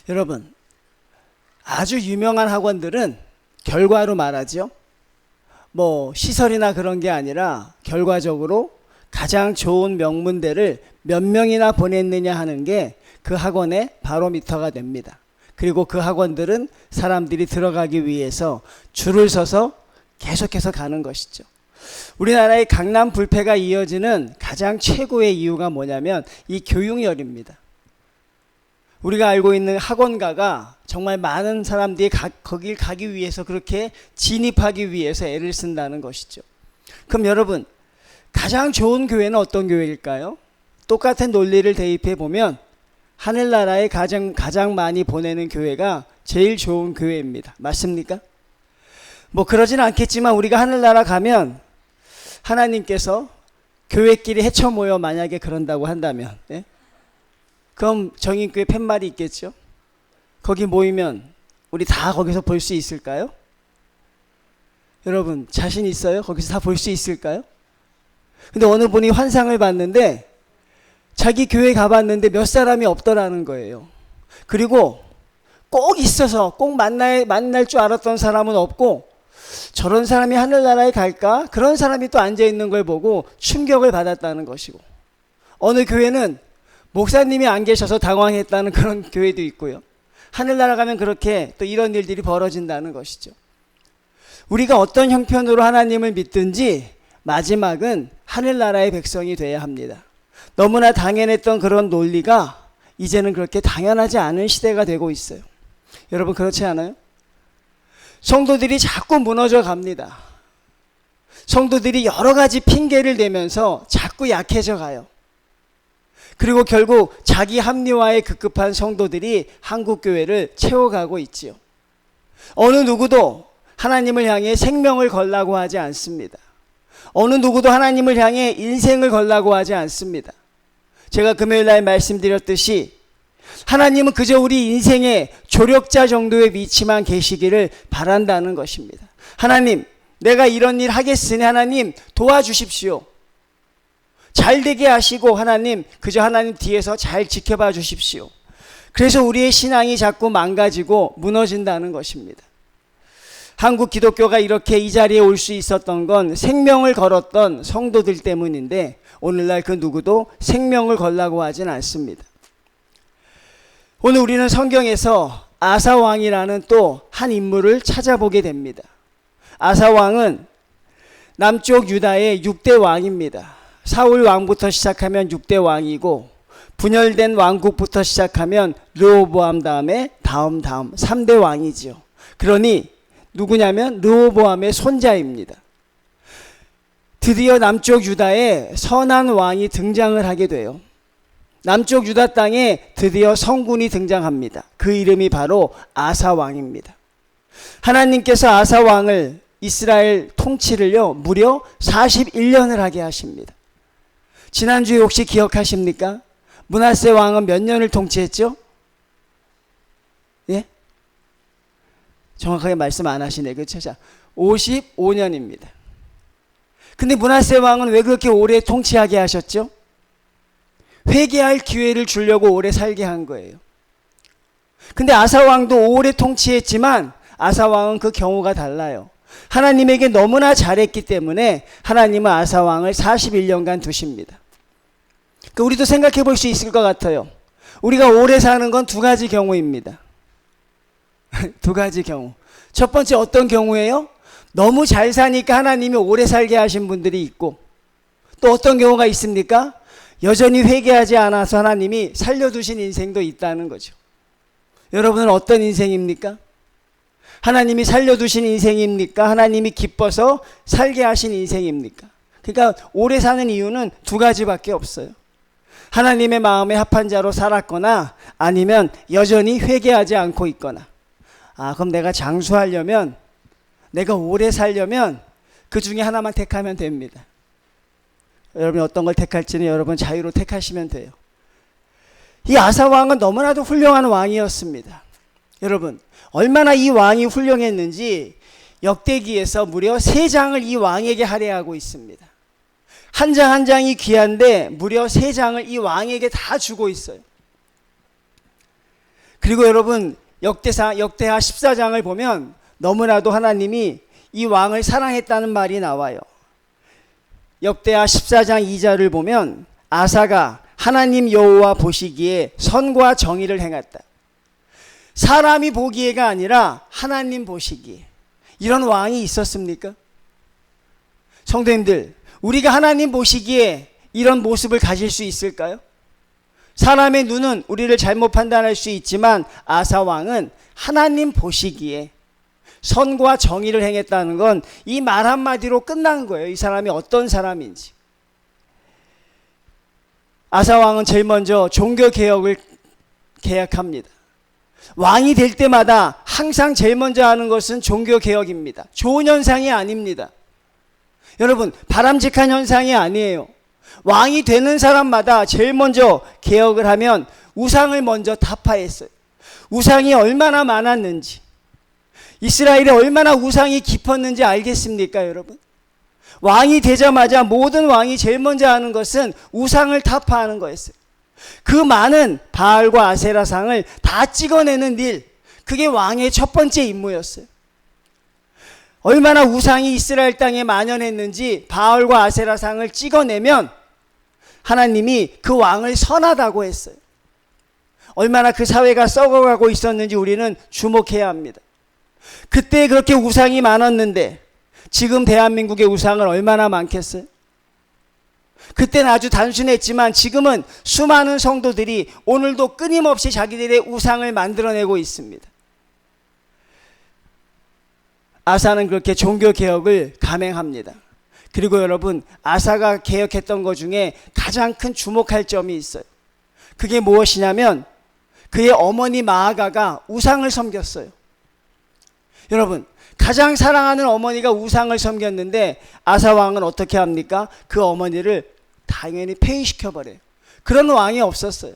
여러분, 아주 유명한 학원들은 결과로 말하죠. 뭐 시설이나 그런 게 아니라 결과적으로 가장 좋은 명문대를 몇 명이나 보냈느냐 하는 게 그 학원의 바로미터가 됩니다. 그리고 그 학원들은 사람들이 들어가기 위해서 줄을 서서 계속해서 가는 것이죠. 우리나라의 강남 불패가 이어지는 가장 최고의 이유가 뭐냐면 이 교육열입니다. 우리가 알고 있는 학원가가 정말 많은 사람들이 거길 가기 위해서, 그렇게 진입하기 위해서 애를 쓴다는 것이죠. 그럼 여러분, 가장 좋은 교회는 어떤 교회일까요? 똑같은 논리를 대입해 보면 하늘나라에 가장 많이 보내는 교회가 제일 좋은 교회입니다. 맞습니까? 뭐 그러진 않겠지만 우리가 하늘나라 가면 하나님께서 교회끼리 헤쳐 모여 만약에 그런다고 한다면, 그럼 정인교회 팻말이 있겠죠? 거기 모이면 우리 다 거기서 볼 수 있을까요? 여러분, 자신 있어요? 거기서 다 볼 수 있을까요? 근데 어느 분이 환상을 봤는데 자기 교회 가봤는데 몇 사람이 없더라는 거예요. 그리고 꼭 있어서 꼭 만날 줄 알았던 사람은 없고, 저런 사람이 하늘나라에 갈까? 그런 사람이 또 앉아있는 걸 보고 충격을 받았다는 것이고, 어느 교회는 목사님이 안 계셔서 당황했다는 그런 교회도 있고요. 하늘나라 가면 그렇게 또 이런 일들이 벌어진다는 것이죠. 우리가 어떤 형편으로 하나님을 믿든지 마지막은 하늘나라의 백성이 돼야 합니다. 너무나 당연했던 그런 논리가 이제는 그렇게 당연하지 않은 시대가 되고 있어요. 여러분, 그렇지 않아요? 성도들이 자꾸 무너져 갑니다. 성도들이 여러 가지 핑계를 대면서 자꾸 약해져 가요. 그리고 결국 자기 합리화에 급급한 성도들이 한국교회를 채워가고 있지요. 어느 누구도 하나님을 향해 생명을 걸라고 하지 않습니다. 어느 누구도 하나님을 향해 인생을 걸라고 하지 않습니다. 제가 금요일날 말씀드렸듯이 하나님은 그저 우리 인생의 조력자 정도의 위치만 계시기를 바란다는 것입니다. 하나님, 내가 이런 일 하겠으니 하나님 도와주십시오. 잘 되게 하시고 하나님, 그저 하나님 뒤에서 잘 지켜봐 주십시오. 그래서 우리의 신앙이 자꾸 망가지고 무너진다는 것입니다. 한국 기독교가 이렇게 이 자리에 올 수 있었던 건 생명을 걸었던 성도들 때문인데, 오늘날 그 누구도 생명을 걸라고 하진 않습니다. 오늘 우리는 성경에서 아사왕이라는 또 한 인물을 찾아보게 됩니다. 아사왕은 남쪽 유다의 6대 왕입니다. 사울 왕부터 시작하면 6대 왕이고, 분열된 왕국부터 시작하면 르호보암 다음에 다음 3대 왕이죠. 그러니 누구냐면 르호보암의 손자입니다. 드디어 남쪽 유다에 선한 왕이 등장을 하게 돼요. 남쪽 유다 땅에 드디어 성군이 등장합니다. 그 이름이 바로 아사 왕입니다. 하나님께서 아사 왕을, 이스라엘 통치를요 무려 41년을 하게 하십니다. 지난주에 혹시 기억하십니까? 므낫세 왕은 몇 년을 통치했죠? 예? 정확하게 말씀 안 하시네. 그렇죠? 자, 55년입니다. 근데 므낫세 왕은 왜 그렇게 오래 통치하게 하셨죠? 회개할 기회를 주려고 오래 살게 한 거예요. 근데 아사 왕도 오래 통치했지만 아사 왕은 그 경우가 달라요. 하나님에게 너무나 잘했기 때문에 하나님은 아사 왕을 41년간 두십니다. 그러니까 우리도 생각해 볼 수 있을 것 같아요. 우리가 오래 사는 건 두 가지 경우입니다. 두 가지 경우. 첫 번째 어떤 경우예요? 너무 잘 사니까 하나님이 오래 살게 하신 분들이 있고, 또 어떤 경우가 있습니까? 여전히 회개하지 않아서 하나님이 살려두신 인생도 있다는 거죠. 여러분은 어떤 인생입니까? 하나님이 살려두신 인생입니까? 하나님이 기뻐서 살게 하신 인생입니까? 그러니까 오래 사는 이유는 두 가지밖에 없어요. 하나님의 마음에 합한 자로 살았거나, 아니면 여전히 회개하지 않고 있거나. 그럼 내가 장수하려면, 내가 오래 살려면 그 중에 하나만 택하면 됩니다. 여러분이 어떤 걸 택할지는 여러분 자유로 택하시면 돼요. 이 아사 왕은 너무나도 훌륭한 왕이었습니다. 여러분, 얼마나 이 왕이 훌륭했는지 역대기에서 무려 3장을 이 왕에게 할애하고 있습니다. 한 장 한 장이 귀한데 무려 3장을 이 왕에게 다 주고 있어요. 그리고 여러분 역대하 14장을 보면 너무나도 하나님이 이 왕을 사랑했다는 말이 나와요. 역대하 14장 2절을 보면 아사가 하나님 여호와 보시기에 선과 정의를 행했다. 사람이 보기에가 아니라 하나님 보시기에. 이런 왕이 있었습니까? 성도님들, 우리가 하나님 보시기에 이런 모습을 가질 수 있을까요? 사람의 눈은 우리를 잘못 판단할 수 있지만 아사 왕은 하나님 보시기에 선과 정의를 행했다는 건 이 말 한마디로 끝난 거예요. 이 사람이 어떤 사람인지. 아사 왕은 제일 먼저 종교 개혁을 계약합니다. 왕이 될 때마다 항상 제일 먼저 하는 것은 종교 개혁입니다. 좋은 현상이 아닙니다. 여러분, 바람직한 현상이 아니에요. 왕이 되는 사람마다 제일 먼저 개혁을 하면 우상을 먼저 타파했어요. 우상이 얼마나 많았는지, 이스라엘에 얼마나 우상이 깊었는지 알겠습니까, 여러분? 왕이 되자마자 모든 왕이 제일 먼저 하는 것은 우상을 타파하는 거였어요. 그 많은 바알과 아세라상을 다 찍어내는 일, 그게 왕의 첫 번째 임무였어요. 얼마나 우상이 이스라엘 땅에 만연했는지 바알과 아세라상을 찍어내면 하나님이 그 왕을 선하다고 했어요. 얼마나 그 사회가 썩어가고 있었는지 우리는 주목해야 합니다. 그때 그렇게 우상이 많았는데 지금 대한민국의 우상은 얼마나 많겠어요? 그때는 아주 단순했지만 지금은 수많은 성도들이 오늘도 끊임없이 자기들의 우상을 만들어내고 있습니다. 아사는 그렇게 종교개혁을 감행합니다. 그리고 여러분, 아사가 개혁했던 것 중에 가장 큰 주목할 점이 있어요. 그게 무엇이냐면 그의 어머니 마아가가 우상을 섬겼어요. 여러분, 가장 사랑하는 어머니가 우상을 섬겼는데 아사 왕은 어떻게 합니까? 그 어머니를 당연히 폐위시켜버려요. 그런 왕이 없었어요.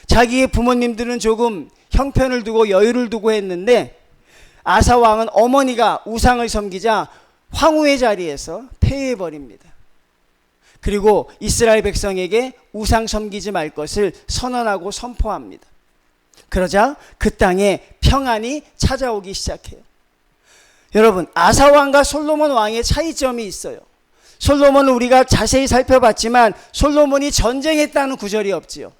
자기의 부모님들은 조금 형편을 두고 여유를 두고 했는데 아사 왕은 어머니가 우상을 섬기자 황후의 자리에서 폐위해버립니다. 그리고 이스라엘 백성에게 우상 섬기지 말 것을 선언하고 선포합니다. 그러자 그 땅에 평안이 찾아오기 시작해요. 여러분, 아사 왕과 솔로몬 왕의 차이점이 있어요. 솔로몬은 우리가 자세히 살펴봤지만 솔로몬이 전쟁했다는 구절이 없지요.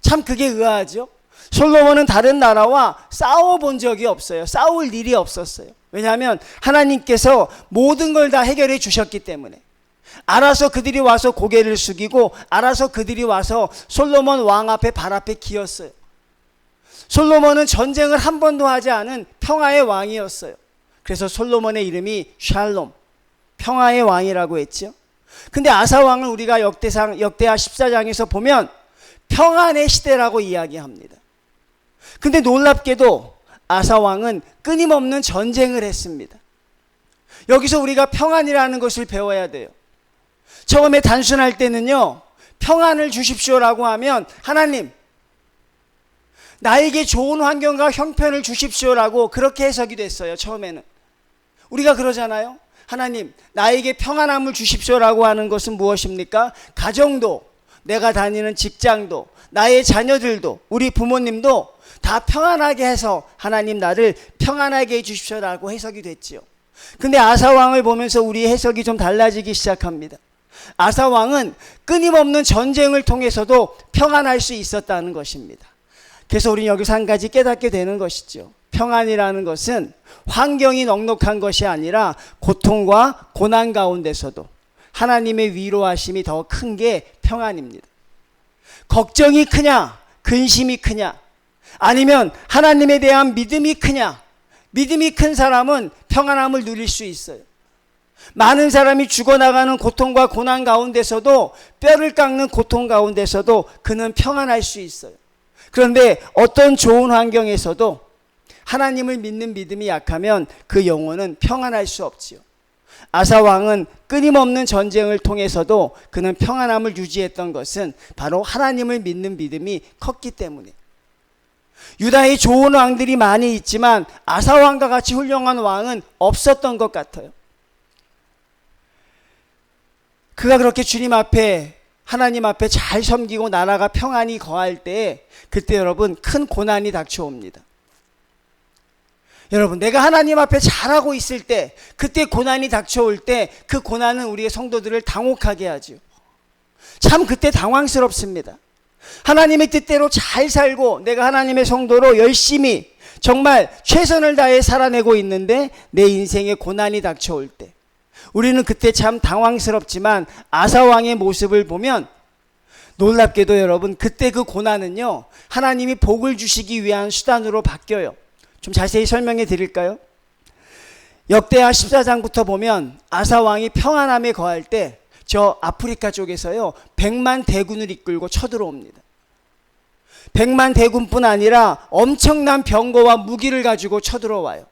참 그게 의아하죠. 솔로몬은 다른 나라와 싸워본 적이 없어요. 싸울 일이 없었어요. 왜냐하면 하나님께서 모든 걸 다 해결해 주셨기 때문에. 알아서 그들이 와서 고개를 숙이고 알아서 그들이 와서 솔로몬 왕 앞에 발 앞에 기었어요. 솔로몬은 전쟁을 한 번도 하지 않은 평화의 왕이었어요. 그래서 솔로몬의 이름이 샬롬, 평화의 왕이라고 했죠. 근데 아사 왕을 우리가 역대하 14장에서 보면 평안의 시대라고 이야기합니다. 근데 놀랍게도 아사 왕은 끊임없는 전쟁을 했습니다. 여기서 우리가 평안이라는 것을 배워야 돼요. 처음에 단순할 때는요, 평안을 주십시오라고 하면 하나님, 나에게 좋은 환경과 형편을 주십시오라고 그렇게 해석이 됐어요. 처음에는 우리가 그러잖아요. 하나님, 나에게 평안함을 주십시오라고 하는 것은 무엇입니까? 가정도, 내가 다니는 직장도, 나의 자녀들도, 우리 부모님도 다 평안하게 해서 하나님 나를 평안하게 해주십시오라고 해석이 됐지요. 근데 아사 왕을 보면서 우리 해석이 좀 달라지기 시작합니다. 아사 왕은 끊임없는 전쟁을 통해서도 평안할 수 있었다는 것입니다. 그래서 우리는 여기서 한 가지 깨닫게 되는 것이죠. 평안이라는 것은 환경이 넉넉한 것이 아니라 고통과 고난 가운데서도 하나님의 위로하심이 더 큰 게 평안입니다. 걱정이 크냐, 근심이 크냐, 아니면 하나님에 대한 믿음이 크냐, 믿음이 큰 사람은 평안함을 누릴 수 있어요. 많은 사람이 죽어나가는 고통과 고난 가운데서도, 뼈를 깎는 고통 가운데서도 그는 평안할 수 있어요. 그런데 어떤 좋은 환경에서도 하나님을 믿는 믿음이 약하면 그 영혼은 평안할 수 없지요. 아사 왕은 끊임없는 전쟁을 통해서도 그는 평안함을 유지했던 것은 바로 하나님을 믿는 믿음이 컸기 때문에. 유다에 좋은 왕들이 많이 있지만 아사 왕과 같이 훌륭한 왕은 없었던 것 같아요. 그가 그렇게 주님 앞에 하나님 앞에 잘 섬기고 나라가 평안히 거할 때 그때 여러분 큰 고난이 닥쳐옵니다. 여러분, 내가 하나님 앞에 잘하고 있을 때, 그때 고난이 닥쳐올 때 그 고난은 우리의 성도들을 당혹하게 하죠. 참 그때 당황스럽습니다. 하나님의 뜻대로 잘 살고 내가 하나님의 성도로 열심히 정말 최선을 다해 살아내고 있는데 내 인생에 고난이 닥쳐올 때 우리는 그때 참 당황스럽지만 아사왕의 모습을 보면 놀랍게도 여러분, 그때 그 고난은요 하나님이 복을 주시기 위한 수단으로 바뀌어요. 좀 자세히 설명해 드릴까요? 역대하 14장부터 보면 아사왕이 평안함에 거할 때 저 아프리카 쪽에서요 100만 대군을 이끌고 쳐들어옵니다. 100만 대군뿐 아니라 엄청난 병거와 무기를 가지고 쳐들어와요.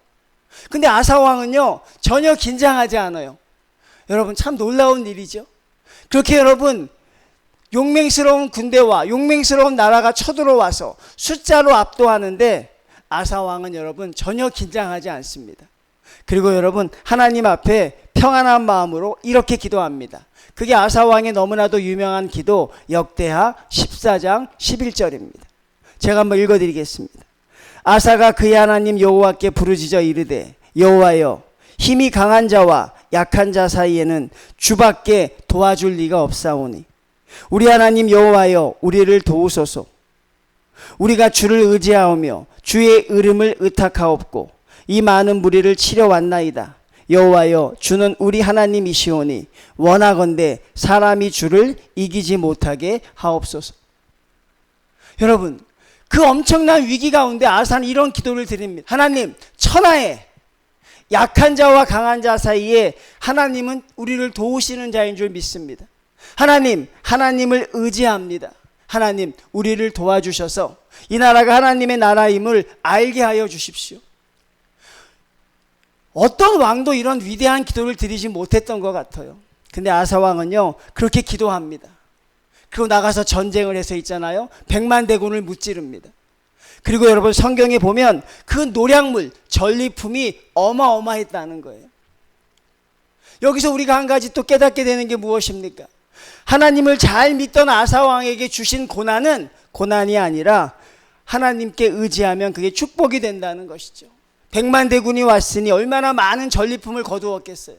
근데 아사왕은요 전혀 긴장하지 않아요. 여러분, 참 놀라운 일이죠. 그렇게 여러분, 용맹스러운 군대와 용맹스러운 나라가 쳐들어와서 숫자로 압도하는데 아사왕은 여러분 전혀 긴장하지 않습니다. 그리고 여러분, 하나님 앞에 평안한 마음으로 이렇게 기도합니다. 그게 아사왕의 너무나도 유명한 기도, 역대하 14장 11절입니다. 제가 한번 읽어드리겠습니다. 아사가 그의 하나님 여호와께 부르짖어 이르되, 여호와여, 힘이 강한 자와 약한 자 사이에는 주밖에 도와줄 리가 없사오니 우리 하나님 여호와여, 우리를 도우소서. 우리가 주를 의지하오며 주의 이름을 의탁하옵고 이 많은 무리를 치려 왔나이다. 여호와여, 주는 우리 하나님이시오니 원하건대 사람이 주를 이기지 못하게 하옵소서. 여러분, 그 엄청난 위기 가운데 아사는 이런 기도를 드립니다. 하나님, 천하에 약한 자와 강한 자 사이에 하나님은 우리를 도우시는 자인 줄 믿습니다. 하나님, 하나님을 의지합니다. 하나님, 우리를 도와주셔서 이 나라가 하나님의 나라임을 알게 하여 주십시오. 어떤 왕도 이런 위대한 기도를 드리지 못했던 것 같아요. 근데 아사왕은요 그렇게 기도합니다. 그리고 나가서 전쟁을 해서 있잖아요, 100만 대군을 무찌릅니다. 그리고 여러분, 성경에 보면 그 노략물, 전리품이 어마어마했다는 거예요. 여기서 우리가 한 가지 또 깨닫게 되는 게 무엇입니까? 하나님을 잘 믿던 아사왕에게 주신 고난은 고난이 아니라 하나님께 의지하면 그게 축복이 된다는 것이죠. 100만 대군이 왔으니 얼마나 많은 전리품을 거두었겠어요.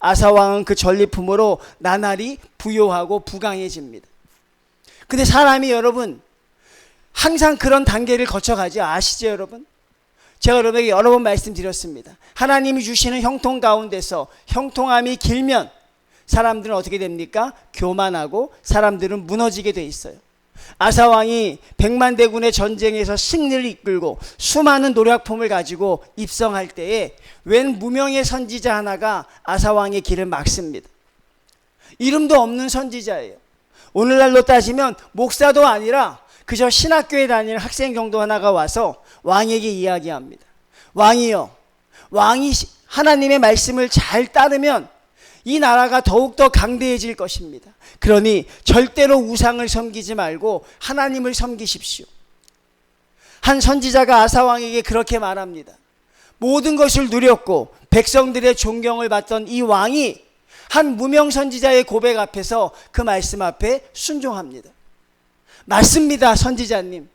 아사왕은 그 전리품으로 나날이 부요하고 부강해집니다. 근데 사람이 여러분 항상 그런 단계를 거쳐가지 아시죠 여러분? 제가 여러분에게 여러 번 말씀드렸습니다. 하나님이 주시는 형통 가운데서 형통함이 길면 사람들은 어떻게 됩니까? 교만하고 사람들은 무너지게 돼 있어요. 아사왕이 100만 대군의 전쟁에서 승리를 이끌고 수많은 노략품을 가지고 입성할 때에 웬 무명의 선지자 하나가 아사왕의 길을 막습니다. 이름도 없는 선지자예요. 오늘날로 따지면 목사도 아니라 그저 신학교에 다니는 학생 정도 하나가 와서 왕에게 이야기합니다. 왕이여, 왕이 하나님의 말씀을 잘 따르면 이 나라가 더욱더 강대해질 것입니다. 그러니 절대로 우상을 섬기지 말고 하나님을 섬기십시오. 한 선지자가 아사왕에게 그렇게 말합니다. 모든 것을 누렸고 백성들의 존경을 받던 이 왕이 한 무명 선지자의 고백 앞에서 그 말씀 앞에 순종합니다. 맞습니다, 선지자님.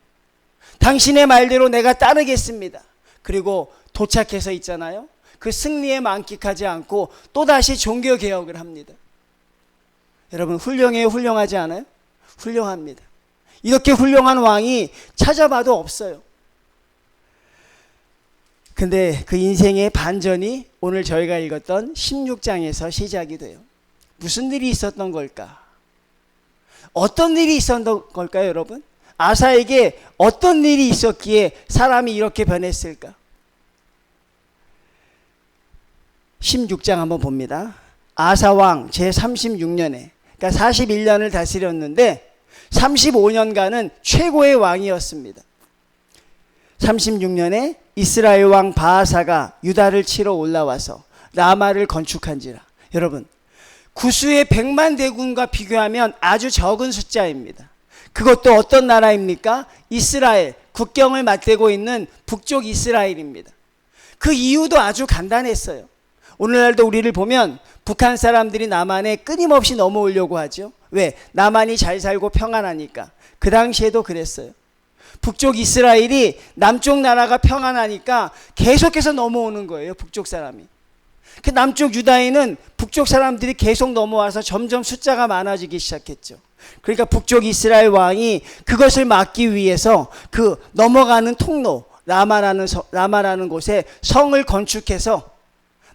당신의 말대로 내가 따르겠습니다. 그리고 도착해서 있잖아요, 그 승리에 만끽하지 않고 또다시 종교개혁을 합니다. 여러분, 훌륭해요, 훌륭하지 않아요? 훌륭합니다. 이렇게 훌륭한 왕이 찾아봐도 없어요. 근데 그 인생의 반전이 오늘 저희가 읽었던 16장에서 시작이 돼요. 무슨 일이 있었던 걸까? 어떤 일이 있었던 걸까요, 여러분? 아사에게 어떤 일이 있었기에 사람이 이렇게 변했을까? 16장 한번 봅니다. 아사왕 제36년에, 그러니까 41년을 다스렸는데 35년간은 최고의 왕이었습니다. 36년에 이스라엘 왕 바하사가 유다를 치러 올라와서 라마를 건축한지라. 여러분, 구수의 100만 대군과 비교하면 아주 적은 숫자입니다. 그것도 어떤 나라입니까? 이스라엘, 국경을 맞대고 있는 북쪽 이스라엘입니다. 그 이유도 아주 간단했어요. 오늘날도 우리를 보면 북한 사람들이 남한에 끊임없이 넘어오려고 하죠. 왜? 남한이 잘 살고 평안하니까. 그 당시에도 그랬어요. 북쪽 이스라엘이 남쪽 나라가 평안하니까 계속해서 넘어오는 거예요. 북쪽 사람이. 그 남쪽 유다인은 북쪽 사람들이 계속 넘어와서 점점 숫자가 많아지기 시작했죠. 그러니까 북쪽 이스라엘 왕이 그것을 막기 위해서 그 넘어가는 통로 라마라는 곳에 성을 건축해서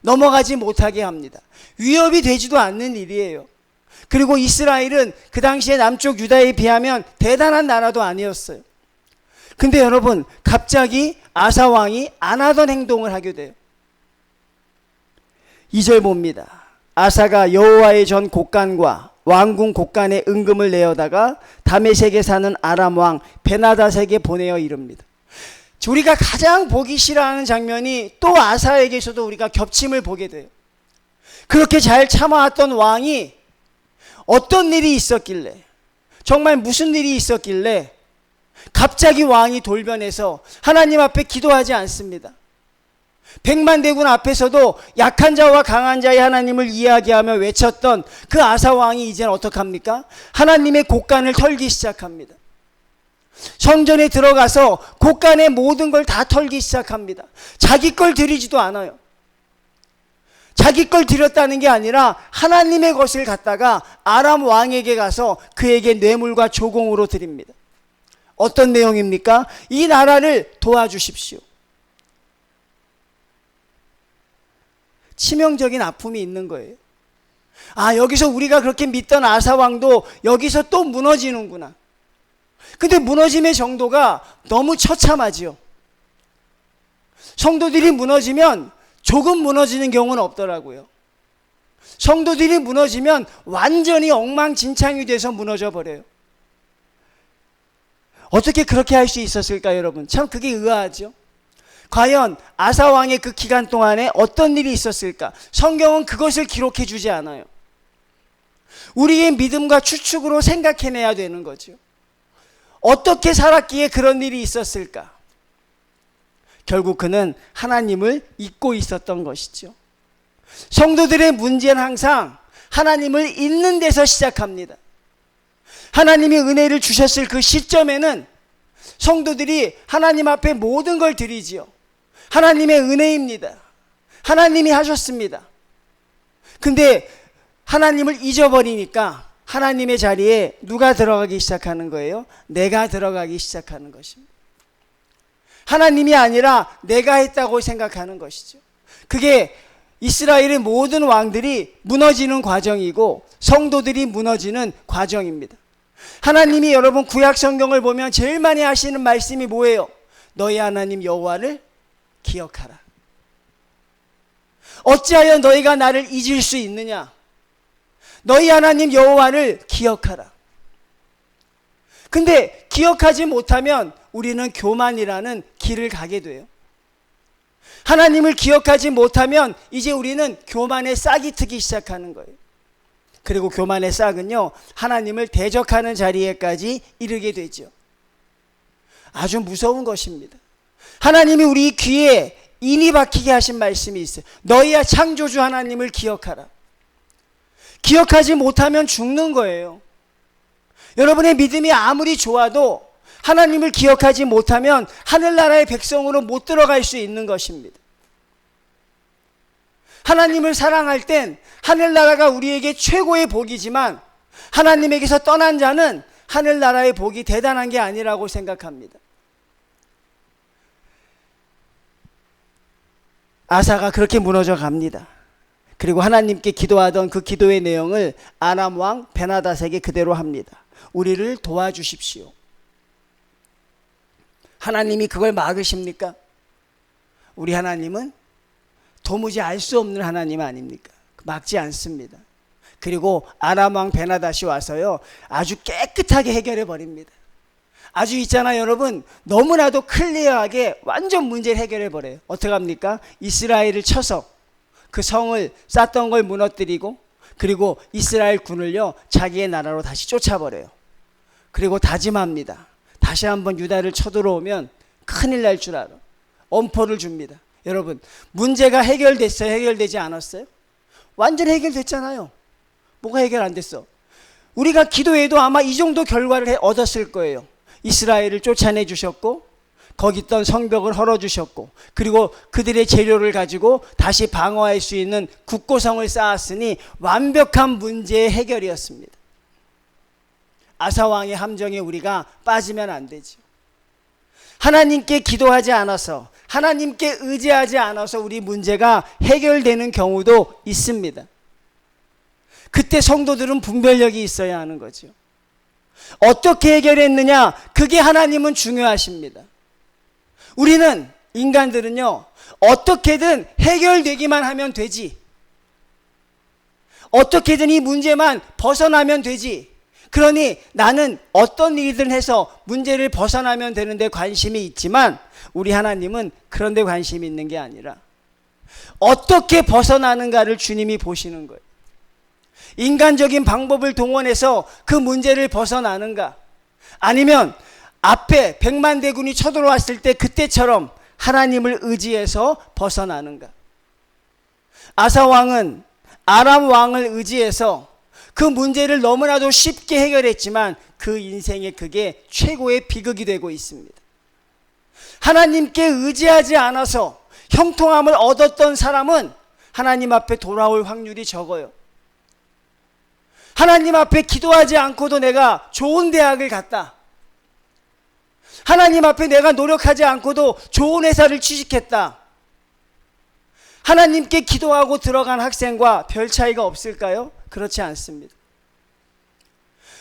넘어가지 못하게 합니다. 위협이 되지도 않는 일이에요. 그리고 이스라엘은 그 당시에 남쪽 유다에 비하면 대단한 나라도 아니었어요. 근데 여러분, 갑자기 아사 왕이 안 하던 행동을 하게 돼요. 2절 봅니다. 아사가 여호와의 전 곡간과 왕궁 곡간에 은금을 내어다가 다메섹에 사는 아람 왕 베나닷에게 보내어 이릅니다. 우리가 가장 보기 싫어하는 장면이 또 아사에게서도 우리가 겹침을 보게 돼요. 그렇게 잘 참아왔던 왕이 어떤 일이 있었길래, 정말 무슨 일이 있었길래 갑자기 왕이 돌변해서 하나님 앞에 기도하지 않습니다. 백만 대군 앞에서도 약한 자와 강한 자의 하나님을 이야기하며 외쳤던 그 아사 왕이 이제는 어떡합니까? 하나님의 곡간을 털기 시작합니다. 성전에 들어가서 곡간의 모든 걸 다 털기 시작합니다. 자기 걸 드리지도 않아요. 자기 걸 드렸다는 게 아니라 하나님의 것을 갖다가 아람 왕에게 가서 그에게 뇌물과 조공으로 드립니다. 어떤 내용입니까? 이 나라를 도와주십시오. 치명적인 아픔이 있는 거예요. 아, 여기서 우리가 그렇게 믿던 아사 왕도 여기서 또 무너지는구나. 근데 무너짐의 정도가 너무 처참하지요. 성도들이 무너지면 조금 무너지는 경우는 없더라고요. 성도들이 무너지면 완전히 엉망진창이 돼서 무너져 버려요. 어떻게 그렇게 할 수 있었을까, 여러분? 참 그게 의아하죠. 과연 아사 왕의 그 기간 동안에 어떤 일이 있었을까? 성경은 그것을 기록해 주지 않아요. 우리의 믿음과 추측으로 생각해내야 되는 거죠. 어떻게 살았기에 그런 일이 있었을까? 결국 그는 하나님을 잊고 있었던 것이죠. 성도들의 문제는 항상 하나님을 잊는 데서 시작합니다. 하나님이 은혜를 주셨을 그 시점에는 성도들이 하나님 앞에 모든 걸 드리지요. 하나님의 은혜입니다. 하나님이 하셨습니다. 근데 하나님을 잊어버리니까 하나님의 자리에 누가 들어가기 시작하는 거예요? 내가 들어가기 시작하는 것입니다. 하나님이 아니라 내가 했다고 생각하는 것이죠. 그게 이스라엘의 모든 왕들이 무너지는 과정이고 성도들이 무너지는 과정입니다. 하나님이 여러분 구약 성경을 보면 제일 많이 하시는 말씀이 뭐예요? 너희 하나님 여호와를 기억하라. 어찌하여 너희가 나를 잊을 수 있느냐? 너희 하나님 여호와를 기억하라. 근데 기억하지 못하면 우리는 교만이라는 길을 가게 돼요. 하나님을 기억하지 못하면 이제 우리는 교만의 싹이 트기 시작하는 거예요. 그리고 교만의 싹은요, 하나님을 대적하는 자리에까지 이르게 되죠. 아주 무서운 것입니다. 하나님이 우리 귀에 인이 박히게 하신 말씀이 있어요. 너희야 창조주 하나님을 기억하라. 기억하지 못하면 죽는 거예요. 여러분의 믿음이 아무리 좋아도 하나님을 기억하지 못하면 하늘나라의 백성으로 못 들어갈 수 있는 것입니다. 하나님을 사랑할 땐 하늘나라가 우리에게 최고의 복이지만 하나님에게서 떠난 자는 하늘나라의 복이 대단한 게 아니라고 생각합니다. 아사가 그렇게 무너져 갑니다. 그리고 하나님께 기도하던 그 기도의 내용을 아람 왕 베나닷에게 그대로 합니다. 우리를 도와주십시오. 하나님이 그걸 막으십니까? 우리 하나님은 도무지 알 수 없는 하나님 아닙니까? 막지 않습니다. 그리고 아람 왕 베나닷이 와서요, 아주 깨끗하게 해결해 버립니다. 아주 있잖아요, 여러분. 너무나도 클리어하게 완전 문제를 해결해 버려요. 어떻게 합니까? 이스라엘을 쳐서 그 성을 쌓던 걸 무너뜨리고, 그리고 이스라엘 군을요 자기의 나라로 다시 쫓아버려요. 그리고 다짐합니다. 다시 한번 유다를 쳐들어오면 큰일 날 줄 알아. 엄포를 줍니다. 여러분, 문제가 해결됐어요? 해결되지 않았어요? 완전히 해결됐잖아요. 뭐가 해결 안 됐어? 우리가 기도해도 아마 이 정도 결과를 얻었을 거예요. 이스라엘을 쫓아내 주셨고, 거기 있던 성벽을 헐어주셨고, 그리고 그들의 재료를 가지고 다시 방어할 수 있는 국고성을 쌓았으니 완벽한 문제의 해결이었습니다. 아사왕의 함정에 우리가 빠지면 안 되죠. 하나님께 기도하지 않아서, 하나님께 의지하지 않아서 우리 문제가 해결되는 경우도 있습니다. 그때 성도들은 분별력이 있어야 하는 거죠. 어떻게 해결했느냐, 그게 하나님은 중요하십니다. 우리는, 인간들은요, 어떻게든 해결되기만 하면 되지, 어떻게든 이 문제만 벗어나면 되지, 그러니 나는 어떤 일이든 해서 문제를 벗어나면 되는데 관심이 있지만, 우리 하나님은 그런 데 관심이 있는 게 아니라 어떻게 벗어나는가를 주님이 보시는 거예요. 인간적인 방법을 동원해서 그 문제를 벗어나는가, 아니면 앞에 100만 대군이 쳐들어왔을 때 그때처럼 하나님을 의지해서 벗어나는가. 아사 왕은 아람 왕을 의지해서 그 문제를 너무나도 쉽게 해결했지만 그 인생에 그게 최고의 비극이 되고 있습니다. 하나님께 의지하지 않아서 형통함을 얻었던 사람은 하나님 앞에 돌아올 확률이 적어요. 하나님 앞에 기도하지 않고도 내가 좋은 대학을 갔다, 하나님 앞에 내가 노력하지 않고도 좋은 회사를 취직했다, 하나님께 기도하고 들어간 학생과 별 차이가 없을까요? 그렇지 않습니다.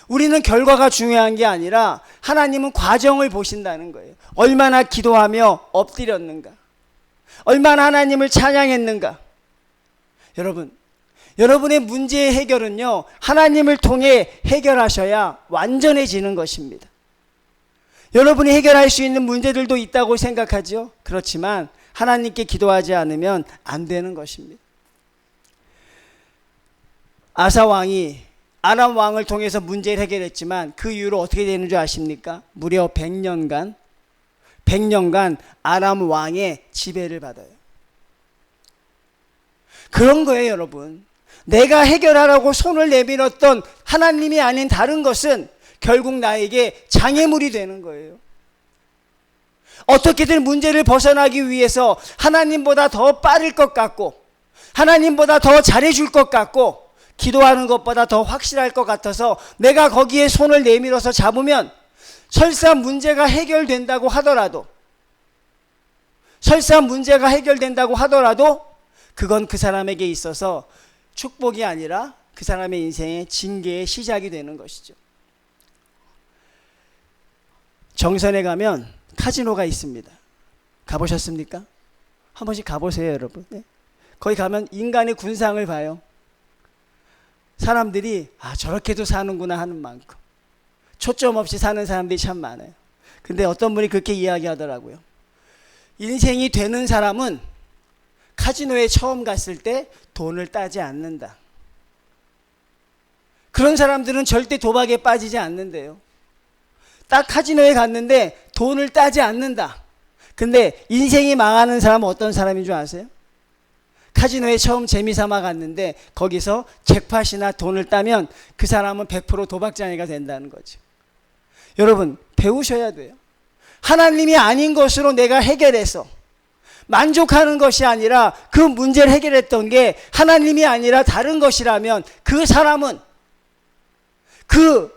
우리는 결과가 중요한 게 아니라 하나님은 과정을 보신다는 거예요. 얼마나 기도하며 엎드렸는가, 얼마나 하나님을 찬양했는가. 여러분, 여러분의 문제의 해결은요, 하나님을 통해 해결하셔야 완전해지는 것입니다. 여러분이 해결할 수 있는 문제들도 있다고 생각하죠. 그렇지만 하나님께 기도하지 않으면 안 되는 것입니다. 아사 왕이 아람 왕을 통해서 문제를 해결했지만 그 이후로 어떻게 되는 줄 아십니까? 무려 100년간 아람 왕의 지배를 받아요. 그런 거예요, 여러분. 내가 해결하라고 손을 내밀었던 하나님이 아닌 다른 것은 결국 나에게 장애물이 되는 거예요. 어떻게든 문제를 벗어나기 위해서 하나님보다 더 빠를 것 같고, 하나님보다 더 잘해줄 것 같고, 기도하는 것보다 더 확실할 것 같아서 내가 거기에 손을 내밀어서 잡으면 설사 문제가 해결된다고 하더라도, 그건 그 사람에게 있어서 축복이 아니라 그 사람의 인생의 징계의 시작이 되는 것이죠. 정선에 가면 카지노가 있습니다. 가보셨습니까? 한 번씩 가보세요, 여러분. 네. 거기 가면 인간의 군상을 봐요. 사람들이 저렇게도 사는구나 하는 만큼 초점 없이 사는 사람들이 참 많아요. 근데 어떤 분이 그렇게 이야기하더라고요. 인생이 되는 사람은 카지노에 처음 갔을 때 돈을 따지 않는다. 그런 사람들은 절대 도박에 빠지지 않는데요. 딱 카지노에 갔는데 돈을 따지 않는다. 근데 인생이 망하는 사람은 어떤 사람인 줄 아세요? 카지노에 처음 재미삼아 갔는데 거기서 잭팟이나 돈을 따면 그 사람은 100% 도박장애가 된다는 거죠. 여러분, 배우셔야 돼요. 하나님이 아닌 것으로 내가 해결해서 만족하는 것이 아니라 그 문제를 해결했던 게 하나님이 아니라 다른 것이라면 그 사람은, 그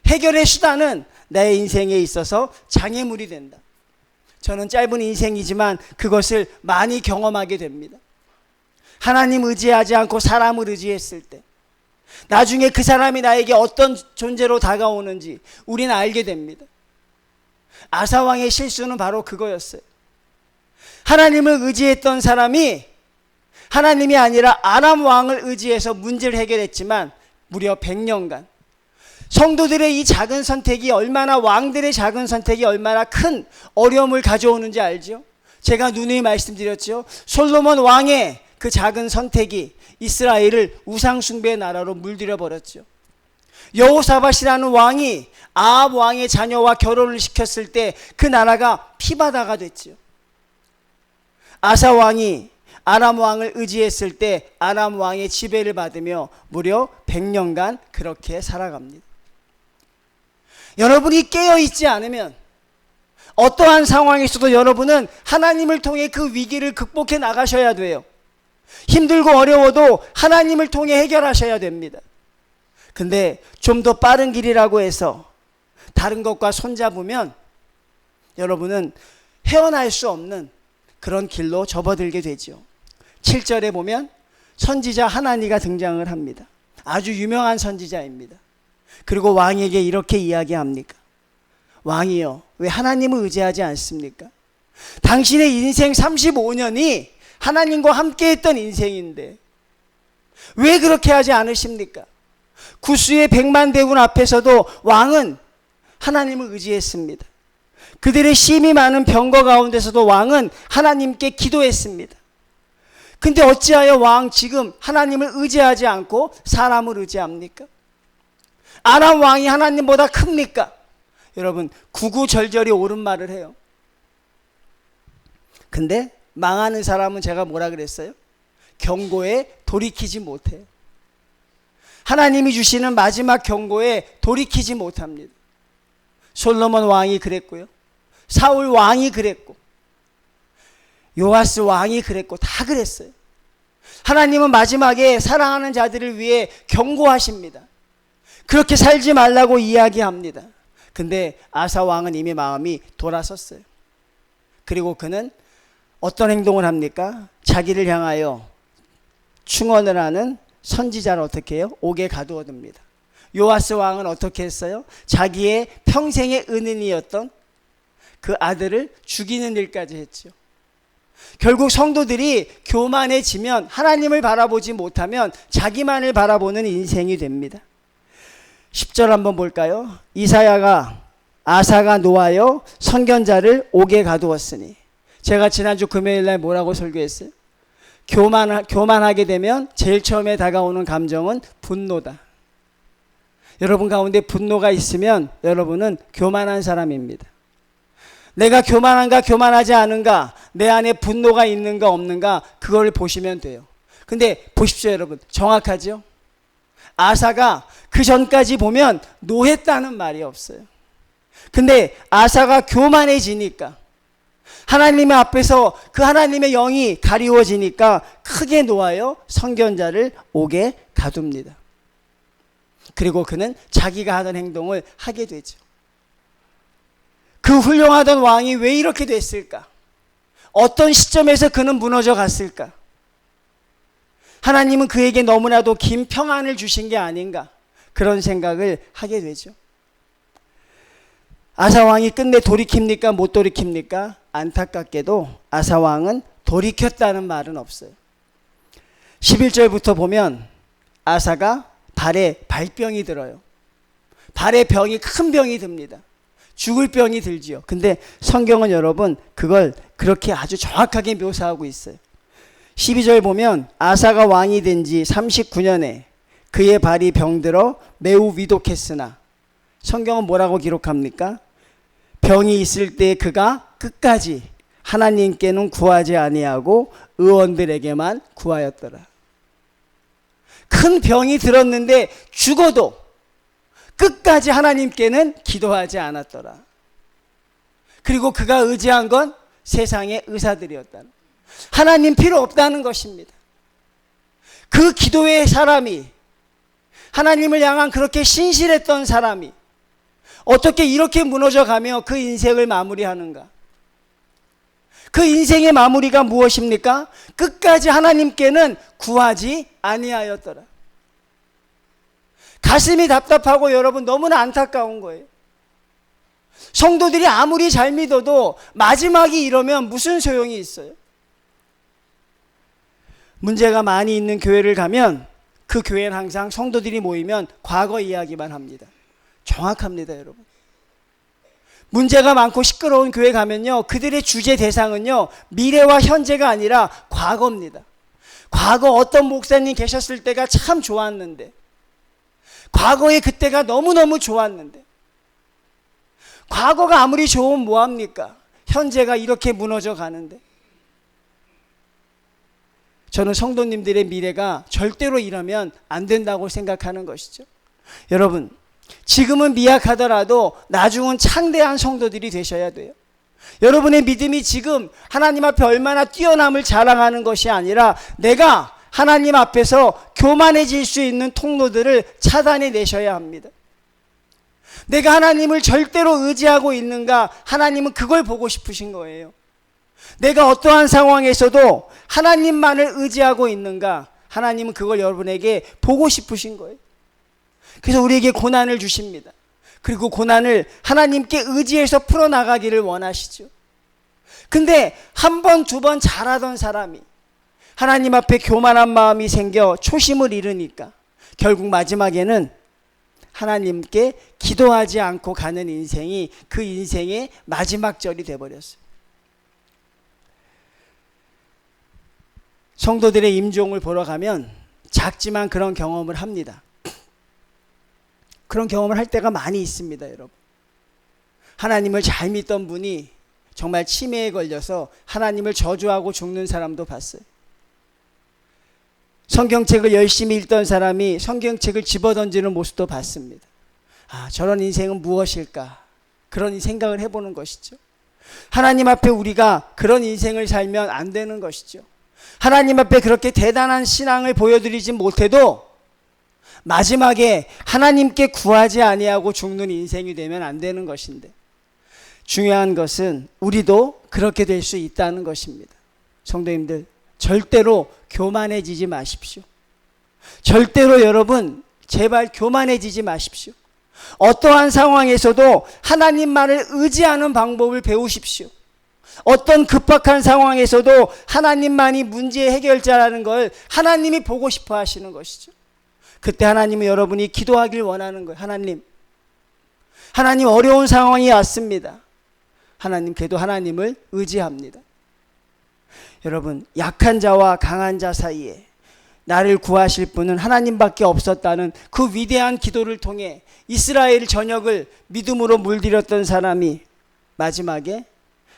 해결의 수단은 내 인생에 있어서 장애물이 된다. 저는 짧은 인생이지만 그것을 많이 경험하게 됩니다. 하나님 의지하지 않고 사람을 의지했을 때 나중에 그 사람이 나에게 어떤 존재로 다가오는지 우리는 알게 됩니다. 아사왕의 실수는 바로 그거였어요. 하나님을 의지했던 사람이 하나님이 아니라 아람 왕을 의지해서 문제를 해결했지만 무려 100년간 성도들의 이 작은 선택이 얼마나, 왕들의 작은 선택이 얼마나 큰 어려움을 가져오는지 알죠? 제가 누누이 말씀드렸죠. 솔로몬 왕의 그 작은 선택이 이스라엘을 우상숭배의 나라로 물들여 버렸죠. 여호사밧이라는 왕이 아합 왕의 자녀와 결혼을 시켰을 때 그 나라가 피바다가 됐죠. 아사 왕이 아람 왕을 의지했을 때 아람 왕의 지배를 받으며 무려 100년간 그렇게 살아갑니다. 여러분이 깨어있지 않으면 어떠한 상황에서도 여러분은 하나님을 통해 그 위기를 극복해 나가셔야 돼요. 힘들고 어려워도 하나님을 통해 해결하셔야 됩니다. 근데 좀 더 빠른 길이라고 해서 다른 것과 손잡으면 여러분은 헤어날 수 없는 그런 길로 접어들게 되죠. 7절에 보면 선지자 하나니가 등장을 합니다. 아주 유명한 선지자입니다. 그리고 왕에게 이렇게 이야기합니까? 왕이여, 왜 하나님을 의지하지 않습니까? 당신의 인생 35년이 하나님과 함께 했던 인생인데 왜 그렇게 하지 않으십니까? 구스의 100만 대군 앞에서도 왕은 하나님을 의지했습니다. 그들의 심히 많은 병거 가운데서도 왕은 하나님께 기도했습니다. 근데 어찌하여 왕 지금 하나님을 의지하지 않고 사람을 의지합니까? 아람 왕이 하나님보다 큽니까? 여러분, 구구절절이 옳은 말을 해요. 근데 망하는 사람은 제가 뭐라 그랬어요? 경고에 돌이키지 못해요. 하나님이 주시는 마지막 경고에 돌이키지 못합니다. 솔로몬 왕이 그랬고요. 사울 왕이 그랬고 요아스 왕이 그랬고 다 그랬어요. 하나님은 마지막에 사랑하는 자들을 위해 경고하십니다. 그렇게 살지 말라고 이야기합니다. 근데 아사 왕은 이미 마음이 돌아섰어요. 그리고 그는 어떤 행동을 합니까? 자기를 향하여 충언을 하는 선지자를 어떻게 해요? 옥에 가두어 둡니다. 요아스 왕은 어떻게 했어요? 자기의 평생의 은인이었던 그 아들을 죽이는 일까지 했죠. 결국 성도들이 교만해지면, 하나님을 바라보지 못하면 자기만을 바라보는 인생이 됩니다. 10절 한번 볼까요? 아사가 노하여 선견자를 옥에 가두었으니. 제가 지난주 금요일날 뭐라고 설교했어요? 교만하게 되면 제일 처음에 다가오는 감정은 분노다. 여러분 가운데 분노가 있으면 여러분은 교만한 사람입니다. 내가 교만한가 교만하지 않은가, 내 안에 분노가 있는가 없는가, 그걸 보시면 돼요. 근데 보십시오 여러분, 정확하죠? 아사가 그 전까지 보면 노했다는 말이 없어요. 근데 아사가 교만해지니까, 하나님의 앞에서 그 하나님의 영이 가리워지니까 크게 노하여 선견자를 옥에 가둡니다. 그리고 그는 자기가 하던 행동을 하게 되죠. 그 훌륭하던 왕이 왜 이렇게 됐을까? 어떤 시점에서 그는 무너져 갔을까? 하나님은 그에게 너무나도 긴 평안을 주신 게 아닌가? 그런 생각을 하게 되죠. 아사왕이 끝내 돌이킵니까? 못 돌이킵니까? 안타깝게도 아사왕은 돌이켰다는 말은 없어요. 11절부터 보면 아사가 발에 발병이 들어요. 발에 병이, 큰 병이 듭니다. 죽을 병이 들지요. 근데 성경은 여러분 그걸 그렇게 아주 정확하게 묘사하고 있어요. 12절 보면 아사가 왕이 된 지 39년에 그의 발이 병들어 매우 위독했으나, 성경은 뭐라고 기록합니까? 병이 있을 때 그가 끝까지 하나님께는 구하지 아니하고 의원들에게만 구하였더라. 큰 병이 들었는데 죽어도 끝까지 하나님께는 기도하지 않았더라. 그리고 그가 의지한 건 세상의 의사들이었다. 하나님 필요 없다는 것입니다. 그 기도의 사람이, 하나님을 향한 그렇게 신실했던 사람이 어떻게 이렇게 무너져가며 그 인생을 마무리하는가? 그 인생의 마무리가 무엇입니까? 끝까지 하나님께는 구하지 아니하였더라. 가슴이 답답하고 여러분 너무나 안타까운 거예요. 성도들이 아무리 잘 믿어도 마지막이 이러면 무슨 소용이 있어요? 문제가 많이 있는 교회를 가면 그 교회는 항상 성도들이 모이면 과거 이야기만 합니다. 정확합니다, 여러분. 문제가 많고 시끄러운 교회 가면요, 그들의 주제 대상은요, 미래와 현재가 아니라 과거입니다. 과거 어떤 목사님 계셨을 때가 참 좋았는데, 과거에 그때가 너무너무 좋았는데, 과거가 아무리 좋으면 뭐합니까? 현재가 이렇게 무너져 가는데. 저는 성도님들의 미래가 절대로 이러면 안 된다고 생각하는 것이죠. 여러분, 지금은 미약하더라도 나중은 창대한 성도들이 되셔야 돼요. 여러분의 믿음이 지금 하나님 앞에 얼마나 뛰어남을 자랑하는 것이 아니라 내가 하나님 앞에서 교만해질 수 있는 통로들을 차단해 내셔야 합니다. 내가 하나님을 절대로 의지하고 있는가? 하나님은 그걸 보고 싶으신 거예요. 내가 어떠한 상황에서도 하나님만을 의지하고 있는가? 하나님은 그걸 여러분에게 보고 싶으신 거예요. 그래서 우리에게 고난을 주십니다. 그리고 고난을 하나님께 의지해서 풀어나가기를 원하시죠. 근데 한 번, 두 번 잘하던 사람이 하나님 앞에 교만한 마음이 생겨 초심을 잃으니까 결국 마지막에는 하나님께 기도하지 않고 가는 인생이 그 인생의 마지막 절이 되어버렸어요. 성도들의 임종을 보러 가면 작지만 그런 경험을 합니다. 그런 경험을 할 때가 많이 있습니다, 여러분. 하나님을 잘 믿던 분이 정말 치매에 걸려서 하나님을 저주하고 죽는 사람도 봤어요. 성경책을 열심히 읽던 사람이 성경책을 집어던지는 모습도 봤습니다. 아, 저런 인생은 무엇일까? 그런 생각을 해보는 것이죠. 하나님 앞에 우리가 그런 인생을 살면 안 되는 것이죠. 하나님 앞에 그렇게 대단한 신앙을 보여드리지 못해도 마지막에 하나님께 구하지 아니하고 죽는 인생이 되면 안 되는 것인데, 중요한 것은 우리도 그렇게 될 수 있다는 것입니다. 성도님들, 절대로 교만해지지 마십시오. 절대로 여러분, 제발 교만해지지 마십시오. 어떠한 상황에서도 하나님만을 의지하는 방법을 배우십시오. 어떤 급박한 상황에서도 하나님만이 문제의 해결자라는 걸 하나님이 보고 싶어 하시는 것이죠. 그때 하나님은 여러분이 기도하길 원하는 거예요. 하나님 어려운 상황이 왔습니다. 하나님, 그래도 하나님을 의지합니다. 여러분, 약한 자와 강한 자 사이에 나를 구하실 분은 하나님밖에 없었다는 그 위대한 기도를 통해 이스라엘 전역을 믿음으로 물들였던 사람이 마지막에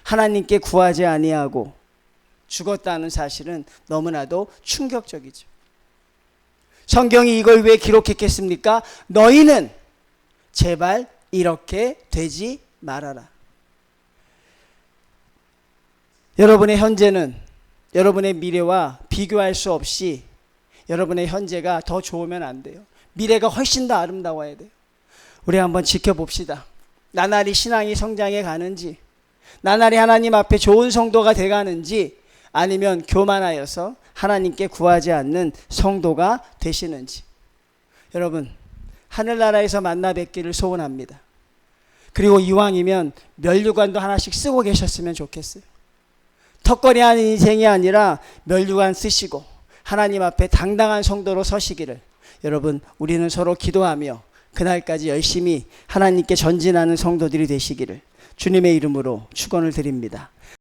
하나님께 구하지 아니하고 죽었다는 사실은 너무나도 충격적이죠. 성경이 이걸 왜 기록했겠습니까? 너희는 제발 이렇게 되지 말아라. 여러분의 현재는 여러분의 미래와 비교할 수 없이 여러분의 현재가 더 좋으면 안 돼요. 미래가 훨씬 더 아름다워야 돼요. 우리 한번 지켜봅시다. 나날이 신앙이 성장해 가는지, 나날이 하나님 앞에 좋은 성도가 돼 가는지, 아니면 교만하여서 하나님께 구하지 않는 성도가 되시는지. 여러분, 하늘나라에서 만나 뵙기를 소원합니다. 그리고 이왕이면 면류관도 하나씩 쓰고 계셨으면 좋겠어요. 턱걸이하는 인생이 아니라 면류관 쓰시고 하나님 앞에 당당한 성도로 서시기를, 여러분, 우리는 서로 기도하며 그날까지 열심히 하나님께 전진하는 성도들이 되시기를 주님의 이름으로 축원을 드립니다.